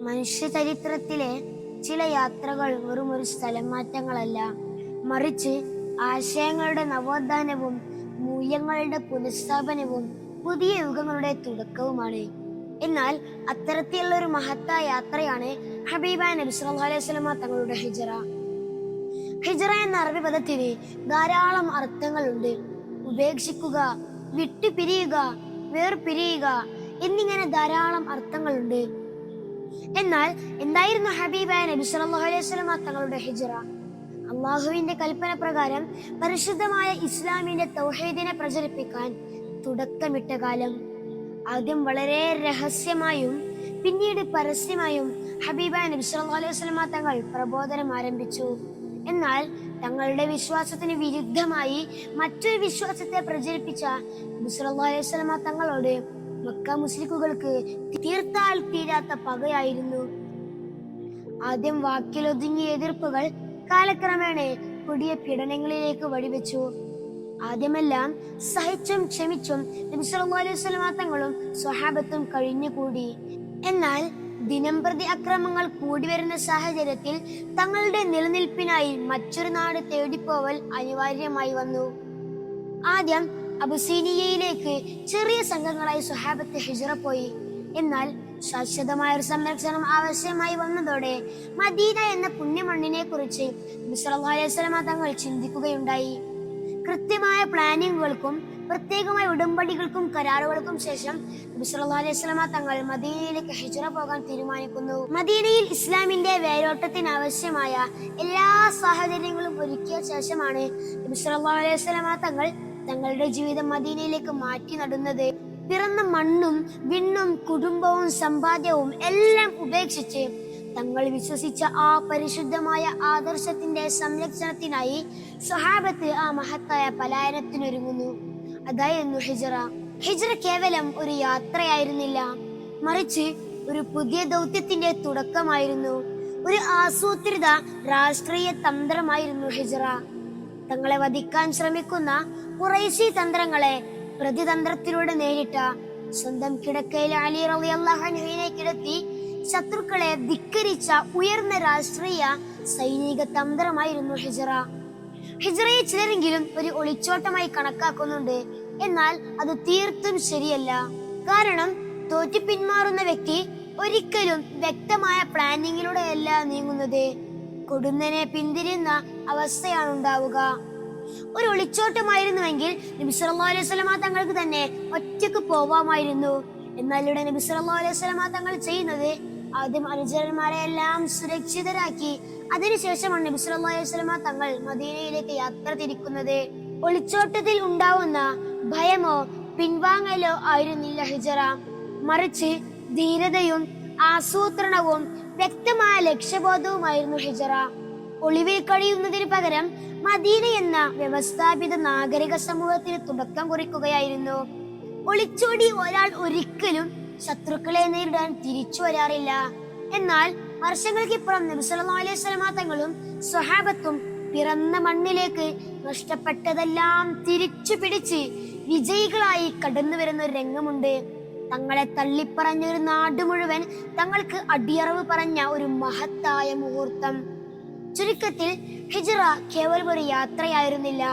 മനുഷ്യ ചരിത്രത്തിലെ ചില യാത്രകൾ വെറും ഒരു സ്ഥലം മാറ്റങ്ങളല്ല, മറിച്ച് ആശയങ്ങളുടെ നവോത്ഥാനവും മൂല്യങ്ങളുടെ പുനഃസ്ഥാപനവും പുതിയ യുഗങ്ങളുടെ തുടക്കവുമാണ്. എന്നാൽ അത്തരത്തിലുള്ള ഒരു മഹത്തായ യാത്രയാണ് ഹബീബായ നബി സല്ലല്ലാഹു അലൈഹി വസല്ലമ തങ്ങളുടെ ഹിജ്റ. ഹിജ്റ എന്ന അറബി പദത്തിന് ധാരാളം അർത്ഥങ്ങളുണ്ട്. ഉപേക്ഷിക്കുക, വിട്ടുപിരിയുക, വേർപിരിയുക എന്നിങ്ങനെ ധാരാളം അർത്ഥങ്ങളുണ്ട്. എന്നാൽ എന്തായിരുന്നു ഹബീബായ നബി സല്ലല്ലാഹു അലൈഹി വസല്ലമ തങ്ങളുടെ ഹിജ്റ? അള്ളാഹുവിന്റെ കൽപ്പന പ്രകാരം പരിശുദ്ധമായ ഇസ്ലാമിന്റെ തൗഹീദിനെ പ്രചരിപ്പിക്കാൻ തുടക്കമിട്ട കാലം. ആദ്യം വളരെ രഹസ്യമായും പിന്നീട് പരസ്യമായും ഹബീബായ നബി സല്ലല്ലാഹു അലൈഹി വസല്ലമ തങ്ങൾ പ്രബോധനം ആരംഭിച്ചു. എന്നാൽ തങ്ങളുടെ വിശ്വാസത്തിന് വിരുദ്ധമായി മറ്റൊരു വിശ്വാസത്തെ പ്രചരിപ്പിച്ച നബി സല്ലല്ലാഹു അലൈഹി വസല്ലമ തങ്ങളോട് മക്ക മുശ്രിക്കുകൾക്ക് തീർത്താൽ തീരാത്ത പകയായിരുന്നു. ആദ്യം വാക്കിലൊതുങ്ങിയ എതിർപ്പുകൾ കാലക്രമേണ കൊടിയ പീഡനങ്ങളിലേക്ക് വഴിവെച്ചു. ആദ്യമെല്ലാം സഹിച്ചും ക്ഷമിച്ചും നബി സല്ലല്ലാഹു അലൈഹി വസല്ലമ തങ്ങളും സ്വഹാബത്തും കഴിഞ്ഞുകൂടി. എന്നാൽ ദിനംപ്രതി അക്രമങ്ങൾ കൂടി വരുന്ന സാഹചര്യത്തിൽ തങ്ങളുടെ നിലനിൽപ്പിനായി മറ്റൊരു നാട് തേടിപ്പോവൽ അനിവാര്യമായി വന്നു. ആദ്യം അബസീനിയയിലേക്ക് ചെറിയ സംഘങ്ങളായി സ്വഹാബത്ത് ഹിജ്റ പോയി. എന്നാൽ ശാശ്വതമായ ഒരു സംരക്ഷണം ആവശ്യമായി വന്നതോടെ മദീന എന്ന പുണ്യമണ്ണിനെ കുറിച്ച് നബി സല്ലല്ലാഹു അലൈഹി വസല്ലമ തങ്ങൾ ചിന്തിക്കുകയുണ്ടായി. കൃത്യമായ പ്ലാനിങ്ങുകൾക്കും പ്രത്യേകമായ ഉടമ്പടികൾക്കും കരാറുകൾക്കും ശേഷം നബി സല്ലല്ലാഹു അലൈഹി വസല്ലമ തങ്ങൾ മദീനയിലേക്ക് ഹിജ്റ പോകാൻ തീരുമാനിക്കുന്നു. മദീനയിൽ ഇസ്ലാമിന്റെ വേരോട്ടത്തിന് ആവശ്യമായ എല്ലാ സാഹചര്യങ്ങളും ഒരുക്കിയ ശേഷമാണ് നബി സല്ലല്ലാഹു അലൈഹി വസല്ലമ തങ്ങൾ തങ്ങളുടെ ജീവിതം മദീനയിലേക്ക് മാറ്റി നടുന്നത്. പിറന്ന മണ്ണും വിണ്ണും കുടുംബവും സമ്പാദ്യവും എല്ലാം ഉപേക്ഷിച്ച് തങ്ങൾ വിശ്വസിച്ച ആ പരിശുദ്ധമായ ആദർശത്തിന്റെ സംരക്ഷണത്തിനായി സ്വഹാബത്ത് ആ മഹത്തായ പലായനത്തിനൊരുങ്ങുന്നു. അതായിരുന്നു ഹിജ്റ. ഹിജ്റ കേവലം ഒരു യാത്രയായിരുന്നില്ല, മറിച്ച് ഒരു പുതിയ ദൗത്യത്തിന്റെ തുടക്കമായിരുന്നു. ഒരു ആസൂത്രിത രാഷ്ട്രീയ തന്ത്രമായിരുന്നു ഹിജ്റ. തങ്ങളെ വധിക്കാൻ ശ്രമിക്കുന്ന ഖുറൈശി തന്ത്രങ്ങളെ പ്രതിതന്ത്രത്തിലൂടെ നേരിട്ട, സ്വന്തം കിടക്കയിൽ അലി റളിയല്ലാഹു അൻഹുവിനെ കിടത്തി ശത്രുക്കളെ ധിക്കരിച്ച ഉയർന്ന രാഷ്ട്രീയ സൈനിക തന്ത്രമായിരുന്നു ഹിജ്റ. ഹിജ്റയെ ചിലരെങ്കിലും ഒരു ഒളിച്ചോട്ടമായി കണക്കാക്കുന്നുണ്ട്. എന്നാൽ അത് തീർത്തും ശരിയല്ല. കാരണം തോറ്റു പിന്മാറുന്ന വ്യക്തി ഒരിക്കലും വ്യക്തമായ പ്ലാനിങ്ങിലൂടെയല്ല നീങ്ങുന്നത്. കൊടുന്നനെ പിന്തിരിയുന്ന അവസ്ഥയാണ് ഉണ്ടാവുക. ഒരു ഒളിച്ചോട്ടമായിരുന്നുവെങ്കിൽ നബി സല്ലല്ലാഹു അലൈഹി വസല്ലമ തങ്ങൾക്ക് തന്നെ ഒറ്റക്ക് പോവാമായിരുന്നു. എന്നാൽ ഇവിടെ നബി സല്ലല്ലാഹു അലൈഹി വസല്ലമ തങ്ങൾ ചെയ്യുന്നത് ആദ്യം അനുചരന്മാരെ എല്ലാം സുരക്ഷിതരാക്കി അതിനുശേഷമാണ് നബി സല്ലല്ലാഹു അലൈഹി വസല്ലമ തങ്ങൾ മദീനയിലേക്ക് യാത്ര തിരിക്കുന്നത്. ഒളിച്ചോട്ടത്തിൽ ഉണ്ടാവുന്ന ഭയമോ പിൻവാങ്ങലോ ആയിരുന്നില്ല ഹിജ്റ, മറിച്ച് ധീരതയും ആസൂത്രണവും വ്യക്തമായ ലക്ഷ്യബോധവുമായിരുന്നു ഹിജ്റ. ഒളിവിൽ കഴിയുന്നതിന് പകരം മദീന എന്ന വ്യവസ്ഥാപിത നാഗരിക സമൂഹത്തിന് തുടക്കം കുറിക്കുകയായിരുന്നു. ഒളിച്ചോടി ഒരാൾ ഒരിക്കലും ശത്രുക്കളെ നേരിടാൻ തിരിച്ചു വരാറില്ല. എന്നാൽ വർഷങ്ങൾക്കിപ്പുറം നബി സല്ലല്ലാഹു അലൈഹി വസല്ലമ തങ്ങളും സ്വഹാബത്തും പിറന്ന മണ്ണിലേക്ക് നഷ്ടപ്പെട്ടതെല്ലാം തിരിച്ചു പിടിച്ച് വിജയികളായി കടന്നു വരുന്ന ഒരു രംഗമുണ്ട്. തങ്ങളെ തള്ളിപ്പറഞ്ഞൊരു നാട് മുഴുവൻ തങ്ങൾക്ക് അടിയറവ് പറഞ്ഞ ഒരു മഹത്തായ മുഹൂർത്തം. ചുരുക്കത്തിൽ ഹിജ്റ കേവലം ഒരു യാത്രയായിരുന്നില്ല,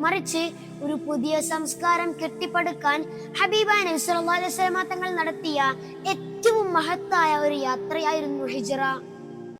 മറിച്ച് ഒരു പുതിയ സംസ്കാരം കെട്ടിപ്പടുക്കാൻ ഹബീബായ നബി സല്ലല്ലാഹു അലൈഹി വസല്ലമ തങ്ങൾ നടത്തിയ ഏറ്റവും മഹത്തായ ഒരു യാത്രയായിരുന്നു ഹിജ്റ.